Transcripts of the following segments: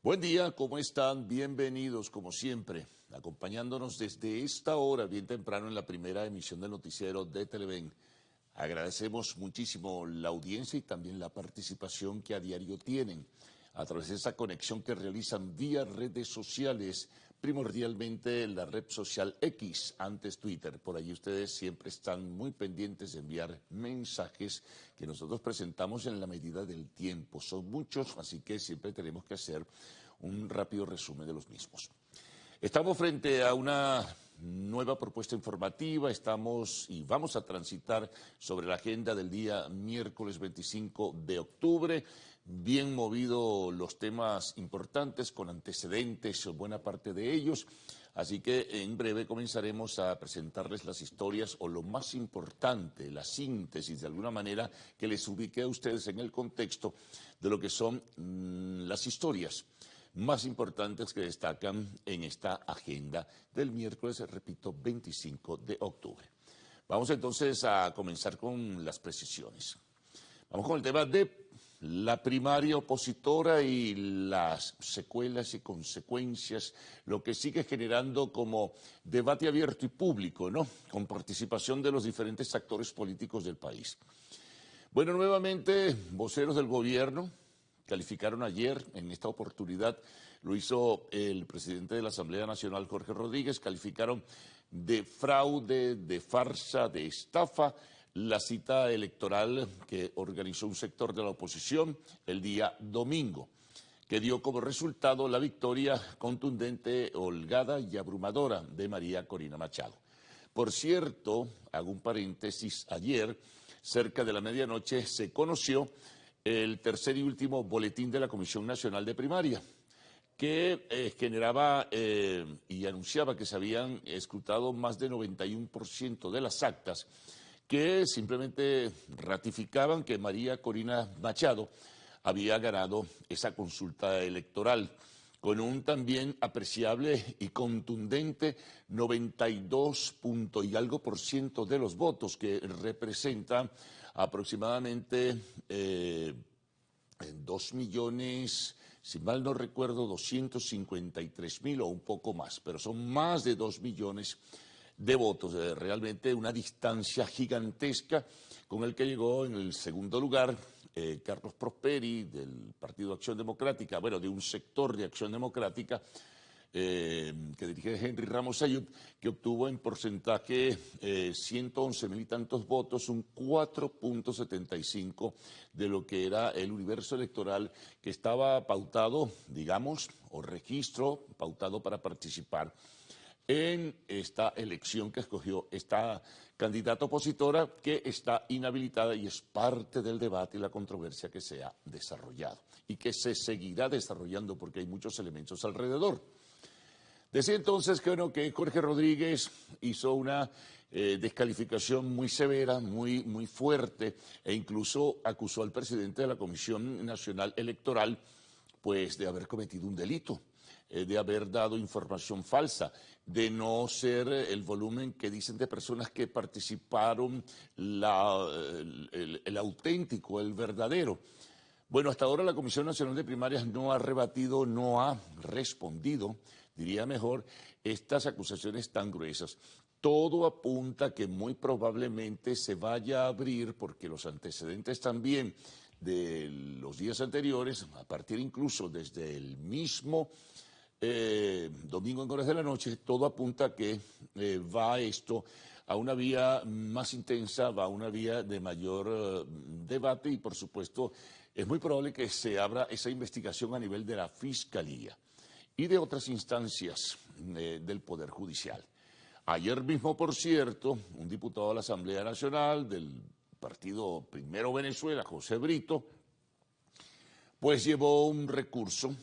Buen día, ¿cómo están? Bienvenidos, como siempre, acompañándonos desde esta hora, bien temprano, en la primera emisión del noticiero de Televen. Agradecemos muchísimo la audiencia y también la participación que a diario tienen a través de esa conexión que realizan vía redes sociales, primordialmente la red social X, antes Twitter. Por allí ustedes siempre están muy pendientes de enviar mensajes que nosotros presentamos en la medida del tiempo. Son muchos, así que siempre tenemos que hacer un rápido resumen de los mismos. Estamos frente a una nueva propuesta informativa, estamos y vamos a transitar sobre la agenda del día miércoles 25 de octubre, bien movido los temas importantes, con antecedentes, buena parte de ellos, así que en breve comenzaremos a presentarles las historias o lo más importante, la síntesis de alguna manera que les ubique a ustedes en el contexto de lo que son las historias más importantes que destacan en esta agenda del miércoles, repito, 25 de octubre. Vamos entonces a comenzar con las precisiones. Vamos con el tema de la primaria opositora y las secuelas y consecuencias, lo que sigue generando como debate abierto y público, ¿no? Con participación de los diferentes actores políticos del país. Bueno, nuevamente, voceros del gobierno calificaron ayer, en esta oportunidad lo hizo el presidente de la Asamblea Nacional, Jorge Rodríguez, calificaron de fraude, de farsa, de estafa la cita electoral que organizó un sector de la oposición el día domingo, que dio como resultado la victoria contundente, holgada y abrumadora de María Corina Machado. Por cierto, hago un paréntesis, ayer, cerca de la medianoche, se conoció el tercer y último boletín de la Comisión Nacional de Primaria, que generaba y anunciaba que se habían escrutado más del 91% de las actas, que simplemente ratificaban que María Corina Machado había ganado esa consulta electoral, con un también apreciable y contundente 92 punto y algo por ciento de los votos, que representan aproximadamente 2 millones, si mal no recuerdo, 253.000 o un poco más, pero son más de 2 millones de votos, realmente una distancia gigantesca, con el que llegó en el segundo lugar Carlos Prosperi del Partido Acción Democrática, bueno, de un sector de Acción Democrática que dirige Henry Ramos Ayub, que obtuvo en porcentaje 111.000 y tantos votos, un 4.75 de lo que era el universo electoral que estaba pautado, digamos, o registro pautado para participar en esta elección que escogió esta candidata opositora, que está inhabilitada y es parte del debate y la controversia que se ha desarrollado y que se seguirá desarrollando porque hay muchos elementos alrededor. Decía entonces que, bueno, que Jorge Rodríguez hizo una descalificación muy severa, muy fuerte, e incluso acusó al presidente de la Comisión Nacional Electoral pues de haber cometido un delito, de haber dado información falsa, de no ser el volumen que dicen de personas que participaron el auténtico, el verdadero. Bueno, hasta ahora la Comisión Nacional de Primarias no ha rebatido, no ha respondido, diría mejor, estas acusaciones tan gruesas. Todo apunta a que muy probablemente se vaya a abrir, porque los antecedentes también de los días anteriores, a partir incluso desde el mismo domingo en horas de la noche, todo apunta a que va esto a una vía más intensa, va a una vía de mayor debate, y por supuesto es muy probable que se abra esa investigación a nivel de la Fiscalía y de otras instancias del Poder Judicial. Ayer mismo, por cierto, un diputado de la Asamblea Nacional del Partido Primero Venezuela, José Brito, pues llevó un recurso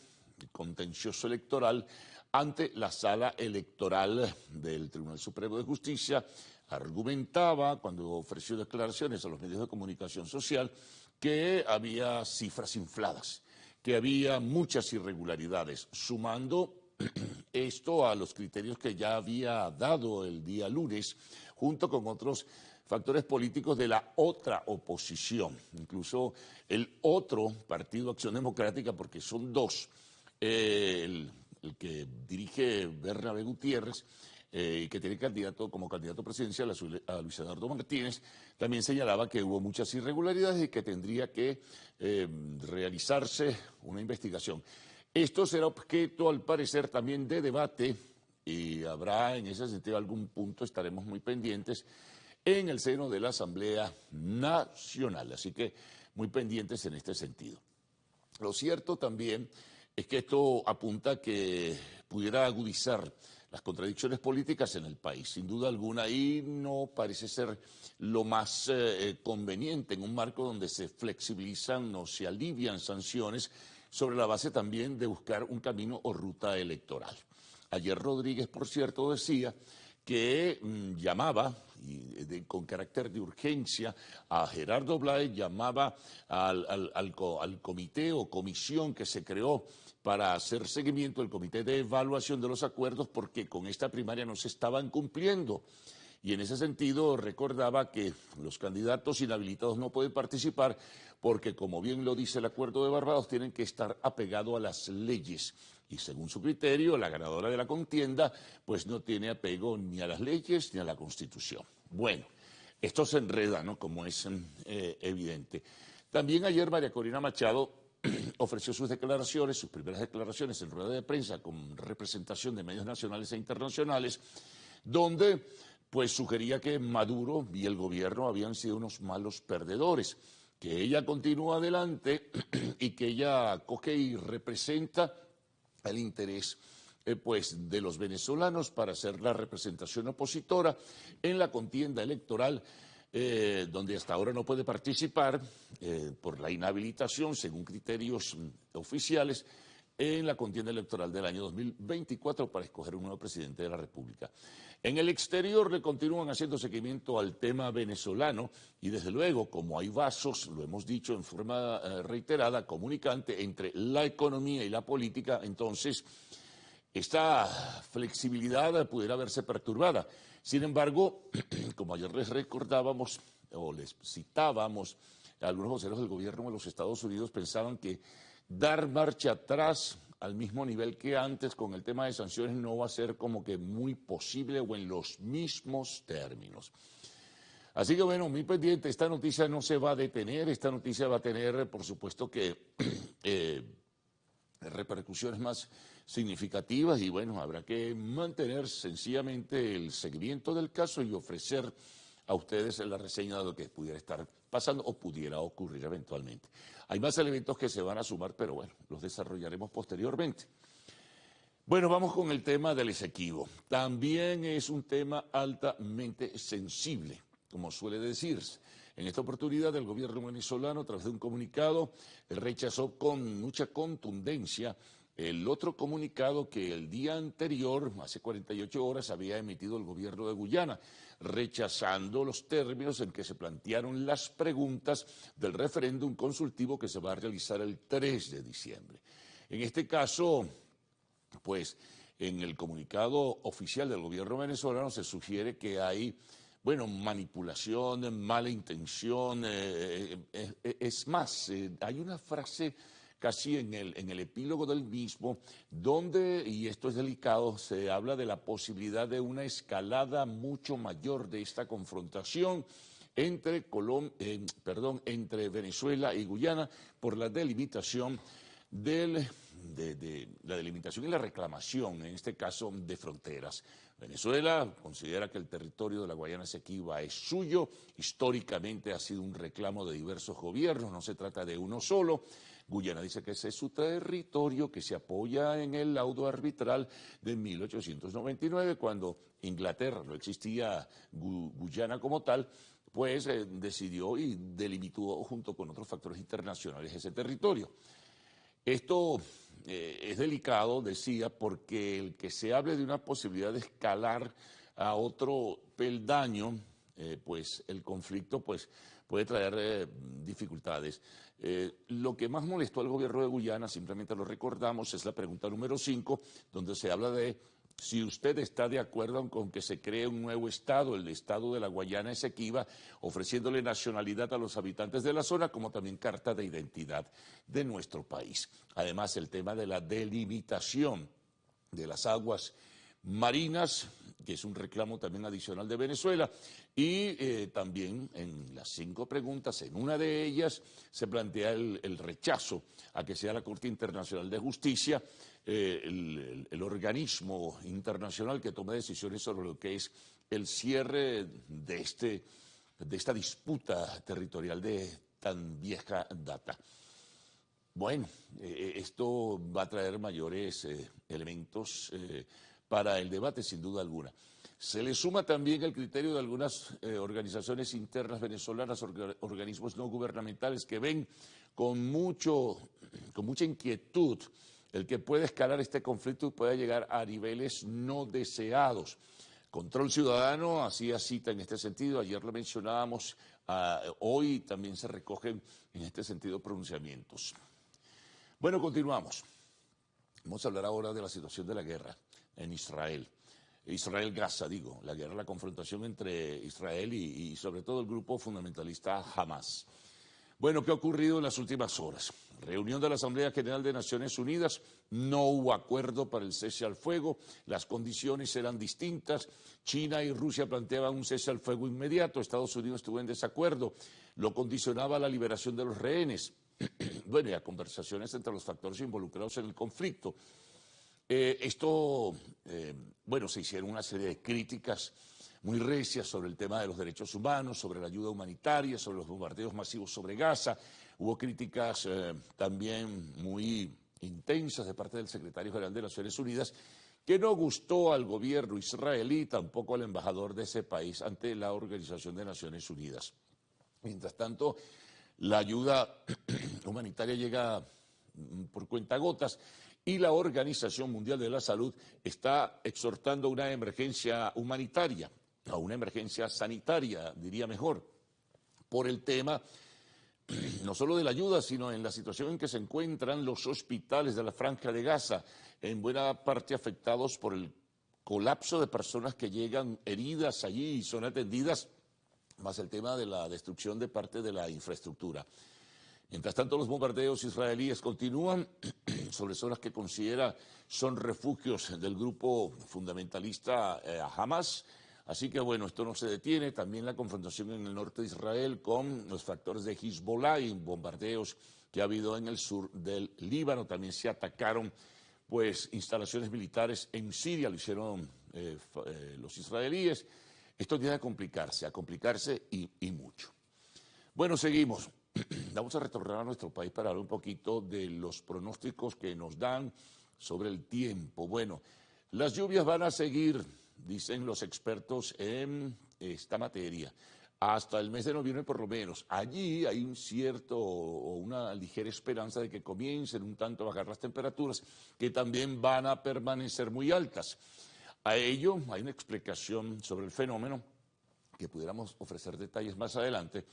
contencioso electoral ante la Sala Electoral del Tribunal Supremo de Justicia. Argumentaba, cuando ofreció declaraciones a los medios de comunicación social, que había cifras infladas, que había muchas irregularidades, sumando esto a los criterios que ya había dado el día lunes, junto con otros factores políticos de la otra oposición, incluso el otro Partido Acción Democrática, porque son dos, el que dirige Bernabé Gutiérrez, que tiene como candidato presidencial a Luis Eduardo Martínez, también señalaba que hubo muchas irregularidades y que tendría que realizarse una investigación. Esto será objeto, al parecer, también de debate y habrá en ese sentido algún punto, estaremos muy pendientes, en el seno de la Asamblea Nacional. Así que muy pendientes en este sentido. Lo cierto también es que esto apunta a que pudiera agudizar las contradicciones políticas en el país, sin duda alguna, y no parece ser lo más conveniente en un marco donde se flexibilizan o se alivian sanciones sobre la base también de buscar un camino o ruta electoral. Ayer Rodríguez, por cierto, decía que llamaba con carácter de urgencia a Gerardo Blay, llamaba al comité o comisión que se creó para hacer seguimiento, el comité de evaluación de los acuerdos, porque con esta primaria no se estaban cumpliendo. Y en ese sentido recordaba que los candidatos inhabilitados no pueden participar porque, como bien lo dice el Acuerdo de Barbados, tienen que estar apegados a las leyes. Y según su criterio, la ganadora de la contienda pues no tiene apego ni a las leyes ni a la Constitución. Bueno, esto se enreda, ¿no?, como es evidente. También ayer María Corina Machado ofreció sus declaraciones, sus primeras declaraciones en rueda de prensa con representación de medios nacionales e internacionales, donde pues sugería que Maduro y el gobierno habían sido unos malos perdedores, que ella continúa adelante y que ella coge y representa el interés pues de los venezolanos para ser la representación opositora en la contienda electoral, donde hasta ahora no puede participar por la inhabilitación, según criterios oficiales, en la contienda electoral del año 2024 para escoger un nuevo presidente de la República. En el exterior le continúan haciendo seguimiento al tema venezolano y, desde luego, como hay vasos, lo hemos dicho en forma reiterada, comunicante entre la economía y la política, entonces esta flexibilidad pudiera verse perturbada. Sin embargo, como ayer les recordábamos o les citábamos, algunos voceros del gobierno de los Estados Unidos pensaban que dar marcha atrás al mismo nivel que antes con el tema de sanciones no va a ser como que muy posible o en los mismos términos. Así que bueno, muy pendiente, esta noticia no se va a detener, esta noticia va a tener, por supuesto que repercusiones más significativas y bueno, habrá que mantener sencillamente el seguimiento del caso y ofrecer a ustedes la reseña de lo que pudiera estar pasando o pudiera ocurrir eventualmente. Hay más elementos que se van a sumar, pero bueno, los desarrollaremos posteriormente. Bueno, vamos con el tema del Esequibo. También es un tema altamente sensible, como suele decirse. En esta oportunidad, el gobierno venezolano, a través de un comunicado, rechazó con mucha contundencia el otro comunicado que el día anterior, hace 48 horas, había emitido el gobierno de Guyana, rechazando los términos en que se plantearon las preguntas del referéndum consultivo que se va a realizar el 3 de diciembre. En este caso, pues, en el comunicado oficial del gobierno venezolano se sugiere que hay, bueno, manipulación, mala intención, es más, hay una frase casi en el epílogo del mismo, donde, y esto es delicado, se habla de la posibilidad de una escalada mucho mayor de esta confrontación entre Venezuela y Guyana por la delimitación de la delimitación y la reclamación, en este caso, de fronteras. Venezuela considera que el territorio de la Guayana Esequiba es suyo, históricamente ha sido un reclamo de diversos gobiernos, no se trata de uno solo. Guyana dice que ese es su territorio, que se apoya en el laudo arbitral de 1899, cuando Inglaterra, no existía Guyana como tal, pues decidió y delimitó junto con otros factores internacionales ese territorio. Esto es delicado, decía, porque el que se hable de una posibilidad de escalar a otro peldaño, pues el conflicto pues, puede traer dificultades. Lo que más molestó al gobierno de Guyana, simplemente lo recordamos, es la pregunta número 5, donde se habla de si usted está de acuerdo con que se cree un nuevo estado, el estado de la Guayana Esequiba, ofreciéndole nacionalidad a los habitantes de la zona, como también carta de identidad de nuestro país. Además, el tema de la delimitación de las aguas marinas, que es un reclamo también adicional de Venezuela, y también en las 5 preguntas, en una de ellas se plantea el rechazo a que sea la Corte Internacional de Justicia el organismo internacional que tome decisiones sobre lo que es el cierre de esta disputa territorial de tan vieja data. Bueno, esto va a traer mayores elementos para el debate, sin duda alguna. Se le suma también el criterio de algunas organizaciones internas venezolanas, organismos no gubernamentales, que ven con mucha inquietud el que puede escalar este conflicto y pueda llegar a niveles no deseados. Control Ciudadano hacía cita en este sentido, ayer lo mencionábamos, hoy también se recogen en este sentido pronunciamientos. Bueno, continuamos. Vamos a hablar ahora de la situación de la guerra en Israel. Israel-Gaza, digo, la guerra, la confrontación entre Israel y sobre todo el grupo fundamentalista Hamas. Bueno, ¿qué ha ocurrido en las últimas horas? Reunión de la Asamblea General de Naciones Unidas, no hubo acuerdo para el cese al fuego, las condiciones eran distintas, China y Rusia planteaban un cese al fuego inmediato, Estados Unidos estuvo en desacuerdo, lo condicionaba a la liberación de los rehenes, bueno, y a conversaciones entre los factores involucrados en el conflicto. Bueno, se hicieron una serie de críticas muy recias sobre el tema de los derechos humanos, sobre la ayuda humanitaria, sobre los bombardeos masivos sobre Gaza. Hubo críticas también muy intensas de parte del secretario general de Naciones Unidas, que no gustó al gobierno israelí, tampoco al embajador de ese país ante la Organización de Naciones Unidas. Mientras tanto, la ayuda humanitaria llega por cuentagotas y la Organización Mundial de la Salud está exhortando a una emergencia humanitaria, a una emergencia sanitaria, diría mejor, por el tema no solo de la ayuda, sino en la situación en que se encuentran los hospitales de la Franja de Gaza, en buena parte afectados por el colapso de personas que llegan heridas allí y son atendidas, más el tema de la destrucción de parte de la infraestructura. Mientras tanto, los bombardeos israelíes continúan sobre zonas que considera son refugios del grupo fundamentalista Hamas. Así que, bueno, esto no se detiene. También la confrontación en el norte de Israel con los factores de Hezbollah y bombardeos que ha habido en el sur del Líbano. También se atacaron, pues, instalaciones militares en Siria, lo hicieron los israelíes. Esto tiene a complicarse y mucho. Bueno, seguimos. Vamos a retornar a nuestro país para hablar un poquito de los pronósticos que nos dan sobre el tiempo. Bueno, las lluvias van a seguir, dicen los expertos en esta materia, hasta el mes de noviembre por lo menos. Allí hay un cierto o una ligera esperanza de que comiencen un tanto a bajar las temperaturas, que también van a permanecer muy altas. A ello hay una explicación sobre el fenómeno que pudiéramos ofrecer detalles más adelante.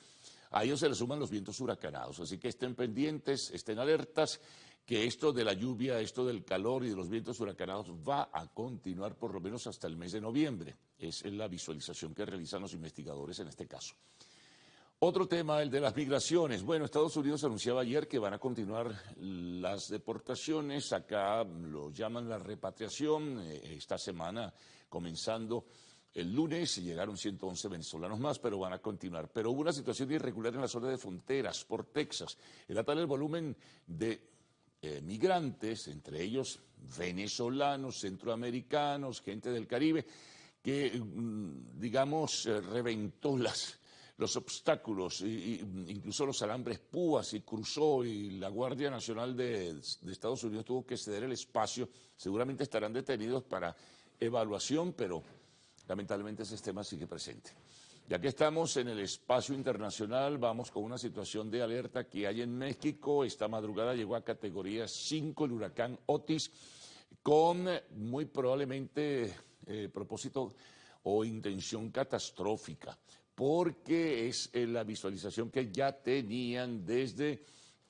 A ellos se le suman los vientos huracanados, así que estén pendientes, estén alertas, que esto de la lluvia, esto del calor y de los vientos huracanados va a continuar por lo menos hasta el mes de noviembre. Es la visualización que realizan los investigadores en este caso. Otro tema, el de las migraciones. Bueno, Estados Unidos anunciaba ayer que van a continuar las deportaciones, acá lo llaman la repatriación, esta semana comenzando el lunes llegaron 111 venezolanos más, pero van a continuar. Pero hubo una situación irregular en la zona de fronteras por Texas. Era tal el volumen de migrantes, entre ellos venezolanos, centroamericanos, gente del Caribe, que, digamos, reventó los obstáculos, incluso los alambres púas, y cruzó, y la Guardia Nacional de Estados Unidos tuvo que ceder el espacio. Seguramente estarán detenidos para evaluación, pero lamentablemente ese tema sigue presente. Ya que estamos en el espacio internacional, vamos con una situación de alerta que hay en México. Esta madrugada llegó a categoría 5 el huracán Otis, con muy probablemente propósito o intención catastrófica, porque es la visualización que ya tenían desde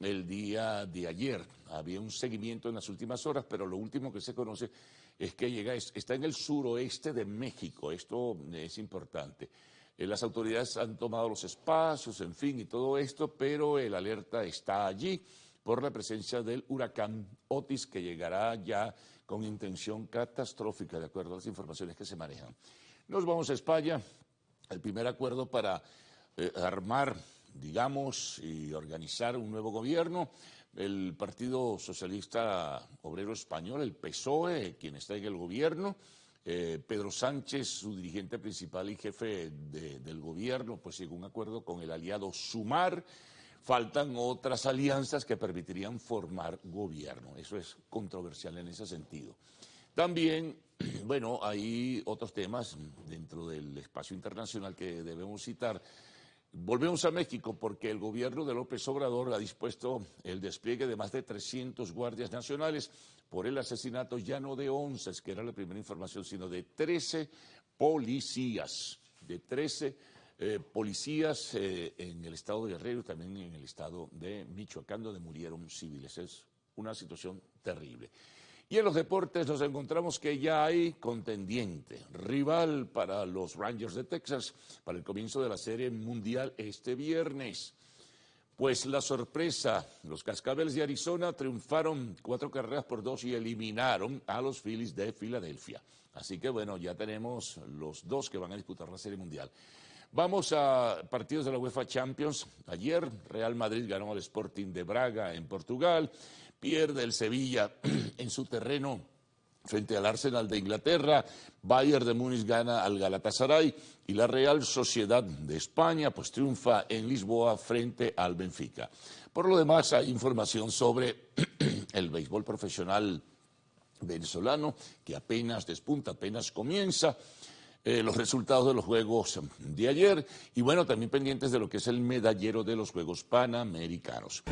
el día de ayer. Había un seguimiento en las últimas horas, pero lo último que se conoce es que está en el suroeste de México. Esto es importante. Las autoridades han tomado los espacios, en fin, y todo esto, pero el alerta está allí por la presencia del huracán Otis, que llegará ya con intención catastrófica, de acuerdo a las informaciones que se manejan. Nos vamos a España. El primer acuerdo para armar, digamos, y organizar un nuevo gobierno. El Partido Socialista Obrero Español, el PSOE, quien está en el gobierno, Pedro Sánchez, su dirigente principal y jefe del gobierno, pues llegó a un acuerdo con el aliado Sumar. Faltan otras alianzas que permitirían formar gobierno. Eso es controversial en ese sentido. También, bueno, hay otros temas dentro del espacio internacional que debemos citar. Volvemos a México porque el gobierno de López Obrador ha dispuesto el despliegue de más de 300 guardias nacionales por el asesinato ya no de 11, que era la primera información, sino de 13 policías, policías en el estado de Guerrero y también en el estado de Michoacán, donde murieron civiles. Es una situación terrible. Y en los deportes nos encontramos que ya hay contendiente, rival para los Rangers de Texas para el comienzo de la Serie Mundial este viernes. Pues la sorpresa, los Cascabeles de Arizona triunfaron 4-2 y eliminaron a los Phillies de Filadelfia. Así que bueno, ya tenemos los dos que van a disputar la Serie Mundial. Vamos a partidos de la UEFA Champions. Ayer Real Madrid ganó al Sporting de Braga en Portugal. Pierde el Sevilla en su terreno frente al Arsenal de Inglaterra. Bayern de Múnich gana al Galatasaray y la Real Sociedad de España pues triunfa en Lisboa frente al Benfica. Por lo demás hay información sobre el béisbol profesional venezolano que apenas despunta, apenas comienza. Los resultados de los Juegos de ayer y bueno, también pendientes de lo que es el medallero de los Juegos Panamericanos.